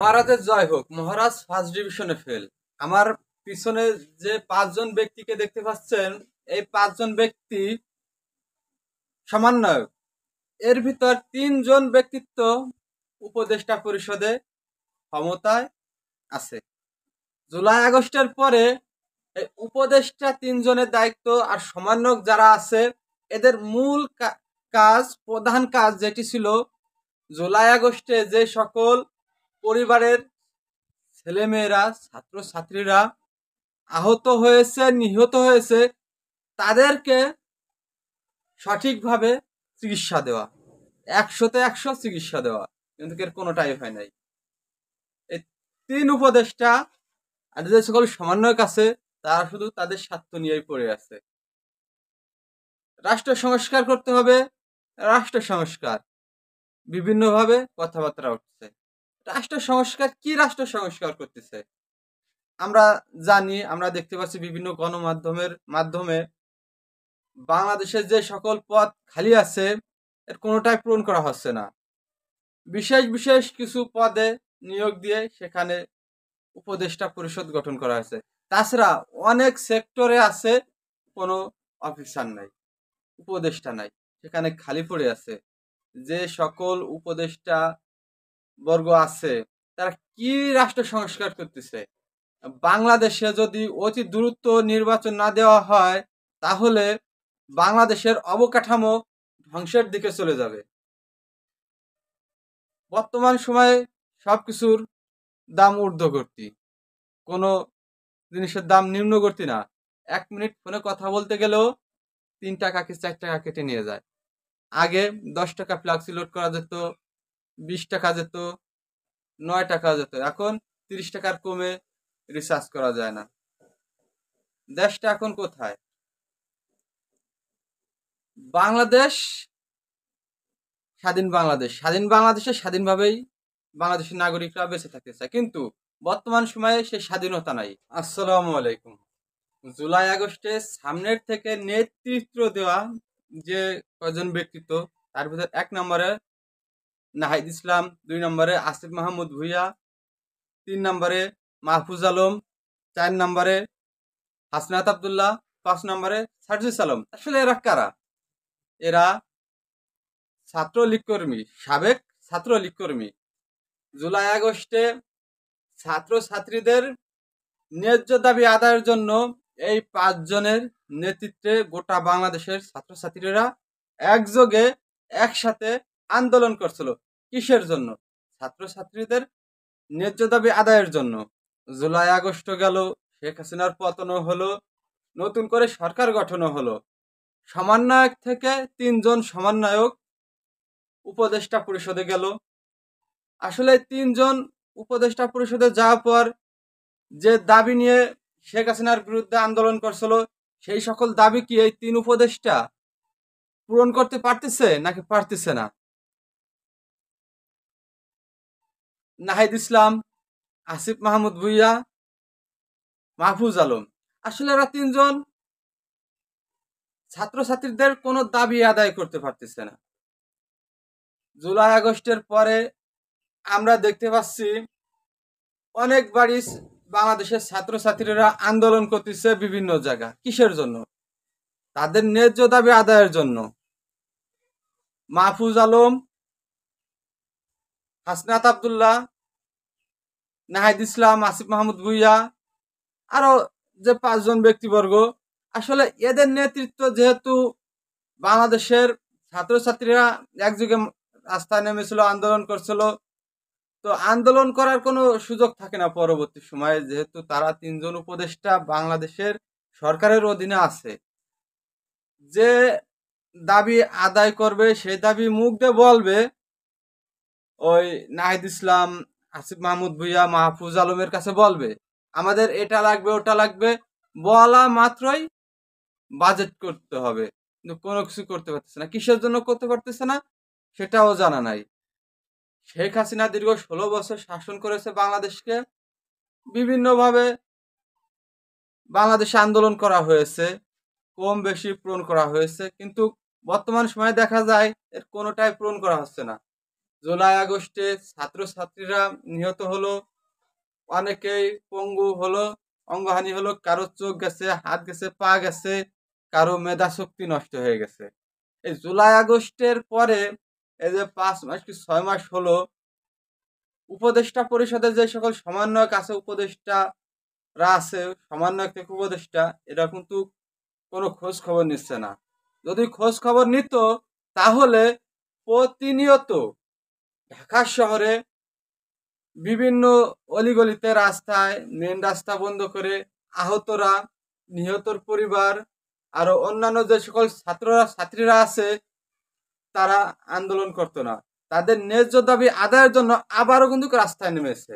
মহারাজের জয় হোক। মহারাজ ফার্স্ট ডিভিশনে ফেল। আমার পিছনে যে পাঁচজন ব্যক্তিকে দেখতে পাচ্ছেন, এই পাঁচজন ব্যক্তি সমন্বয়ক। এর ভিতর তিনজন ব্যক্তিত্ব উপদেষ্টা পরিষদে ক্ষমতায় আছে। জুলাই আগস্টের পরে এই উপদেষ্টা তিনজনের দায়িত্ব আর সমন্বয়ক যারা আছে, এদের মূল কাজ, প্রধান কাজ যেটি ছিল, জুলাই আগস্টে যে সকল পরিবারের ছেলেমেয়েরা, ছাত্রছাত্রীরা আহত হয়েছে, নিহত হয়েছে, তাদেরকে সঠিকভাবে চিকিৎসা দেওয়া, 100-তে 100 চিকিৎসা দেওয়া, কিন্তু এর কোনোটাই হয় নাই। এই তিন উপদেষ্টা আর যে সকল সমন্বয়ক আছে, তারা শুধু তাদের স্বার্থ নিয়েই পড়ে আছে। রাষ্ট্র সংস্কার করতে হবে, রাষ্ট্র সংস্কার বিভিন্নভাবে কথাবার্তা উঠছে। রাষ্ট্র সংস্কার কি? রাষ্ট্র সংস্কার করতেছে আমরা জানি, আমরা দেখতে পাচ্ছি বিভিন্ন গণমাধ্যমের মাধ্যমে বাংলাদেশের যে সকল পদ খালি আছে, এর কোনোটাই পূরণ করা হচ্ছে না। বিশেষ বিশেষ কিছু পদে নিয়োগ দিয়ে সেখানে উপদেষ্টা পরিষদ গঠন করা হয়েছে। তাছাড়া অনেক সেক্টরে আছে কোনো অফিসার নাই, উপদেষ্টা নাই, সেখানে খালি পড়ে আছে। যে সকল উপদেষ্টা বর্গ আছে, তারা কি রাষ্ট্র সংস্কার করতেছে? বাংলাদেশে যদি অতি দ্রুত নির্বাচন না দেওয়া হয়, তাহলে বাংলাদেশের অবকাঠামো ধ্বংসের দিকে চলে যাবে। বর্তমান সময়ে সবকিছুর দাম ঊর্ধ্বগতি, কোনো জিনিসের দাম নিম্নগতি না। 1 মিনিট ফোনে কথা বলতে গেলেও 3 টাকা কি 4 টাকা কেটে নিয়ে যায়। আগে 10 টাকা ফ্লাক্সি লোড করা যেত, 20 টাকা যেত, 9 টাকা যেত। এখন 30 টাকার কমে রিচার্জ করা যায় না। দেশটা এখন কোথায়? বাংলাদেশ স্বাধীন বাংলাদেশ, স্বাধীন বাংলাদেশে স্বাধীনভাবেই বাংলাদেশের নাগরিকরা বেঁচে থাকতে চায়, কিন্তু বর্তমান সময়ে সেই স্বাধীনতা নাই। আসসালামু আলাইকুম। জুলাই আগস্টে সামনের থেকে নেতৃত্ব দেওয়া যে কয়জন ব্যক্তিত্ব, তার ভিতর 1 নম্বরে নাহিদ ইসলাম, 2 নম্বরে আসিফ মাহমুদ ভুঁইয়া, 3 নম্বরে মাহফুজ আলম, 4 নম্বরে হাসনাত আবদুল্লাহ, 5 নম্বরে সার্জিস আলম। আসলে এরা কারা? এরা ছাত্রলীগ কর্মী, সাবেক ছাত্রলীগ কর্মী। জুলাই আগস্টে ছাত্রছাত্রীদের ন্যায্য দাবি আদায়ের জন্য এই 5 জনের নেতৃত্বে গোটা বাংলাদেশের ছাত্রছাত্রীরা একযোগে একসাথে আন্দোলন করছিল। কিসের জন্য? ছাত্রছাত্রীদের ন্যায্য দাবি আদায়ের জন্য। জুলাই আগস্ট গেল, শেখ হাসিনার পতনও হলো, নতুন করে সরকার গঠনও হলো। সমন্বয়ক থেকে 3 জন সমন্বয়ক উপদেষ্টা পরিষদে গেল। আসলে 3 জন উপদেষ্টা পরিষদে যাওয়ার পর যে দাবি নিয়ে শেখ হাসিনার বিরুদ্ধে আন্দোলন করছিল, সেই সকল দাবি কি এই 3 উপদেষ্টা পূরণ করতে পারতেছে নাকি পারতেছে না? নাহিদ ইসলাম, আসিফ মাহমুদ ভুঁইয়া, মাহফুজ আলম, আসলে এরা 3 জন ছাত্রছাত্রীদের কোনো দাবি আদায় করতে পারতেছে না। জুলাই আগস্টের পরে আমরা দেখতে পাচ্ছি অনেক বাড়ি বাংলাদেশের ছাত্রছাত্রীরা আন্দোলন করতেছে বিভিন্ন জায়গা। কিসের জন্য? তাদের ন্যায্য দাবি আদায়ের জন্য। মাহফুজ আলম, হাসনাত আবদুল্লাহ, নাহিদ ইসলাম, আসিফ মাহমুদ ভুঁইয়া, আরো যে 5 জন ব্যক্তিবর্গ, আসলে এদের নেতৃত্ব যেহেতু বাংলাদেশের ছাত্রছাত্রীরা একযোগে রাস্তায় নেমেছিল, আন্দোলন করছিল, তো আন্দোলন করার কোনো সুযোগ থাকে না পরবর্তী সময়ে, যেহেতু তারা 3 জন উপদেষ্টা বাংলাদেশের সরকারের অধীনে আছে। যে দাবি আদায় করবে, সেই দাবি মুখ দিয়ে বলবে ওই নাহিদ ইসলাম, আসিফ মাহমুদ ভুঁইয়া, মাহফুজ আলমের কাছে বলবে আমাদের এটা লাগবে, ওটা লাগবে, বলা মাত্রই বাজেট করতে হবে, কিন্তু কোনো কিছু করতে পারতেছে না। কিসের জন্য করতে পারতেছে না সেটাও জানা নাই। শেখ হাসিনা দীর্ঘ 16 বছর শাসন করেছে বাংলাদেশকে। বিভিন্নভাবে বাংলাদেশে আন্দোলন করা হয়েছে, কম বেশি পূরণ করা হয়েছে, কিন্তু বর্তমান সময়ে দেখা যায় এর কোনোটাই পূরণ করা হচ্ছে না। জুলাই আগস্টে ছাত্রছাত্রীরা নিহত হলো, অনেকেই পঙ্গু হলো, অঙ্গহানি হলো, কারো চোখ গেছে, হাত গেছে, পা গেছে, কারো মেধা শক্তি নষ্ট হয়ে গেছে। এই জুলাই আগস্টের পরে এই যে 5 মাস কি 6 মাস হলো, উপদেষ্টা পরিষদের যে সকল সমন্বয়ক আছে, উপদেষ্টারা আছে, সমন্বয়ক থেকে উপদেষ্টা, এরা কিন্তু কোনো খোঁজ খবর নিচ্ছে না। যদি খোঁজ খবর নিত তাহলে প্রতিনিয়ত ঢাকা শহরে বিভিন্ন অলিগলিতে, রাস্তায়, মেন রাস্তা বন্ধ করে আহতরা, নিহতর পরিবার, আরো অন্যান্য যে সকল ছাত্রীরা আছে, তারা আন্দোলন করতো না। তাদের ন্যায্য দাবি আদায়ের জন্য আবারও কিন্তু রাস্তায় নেমেছে।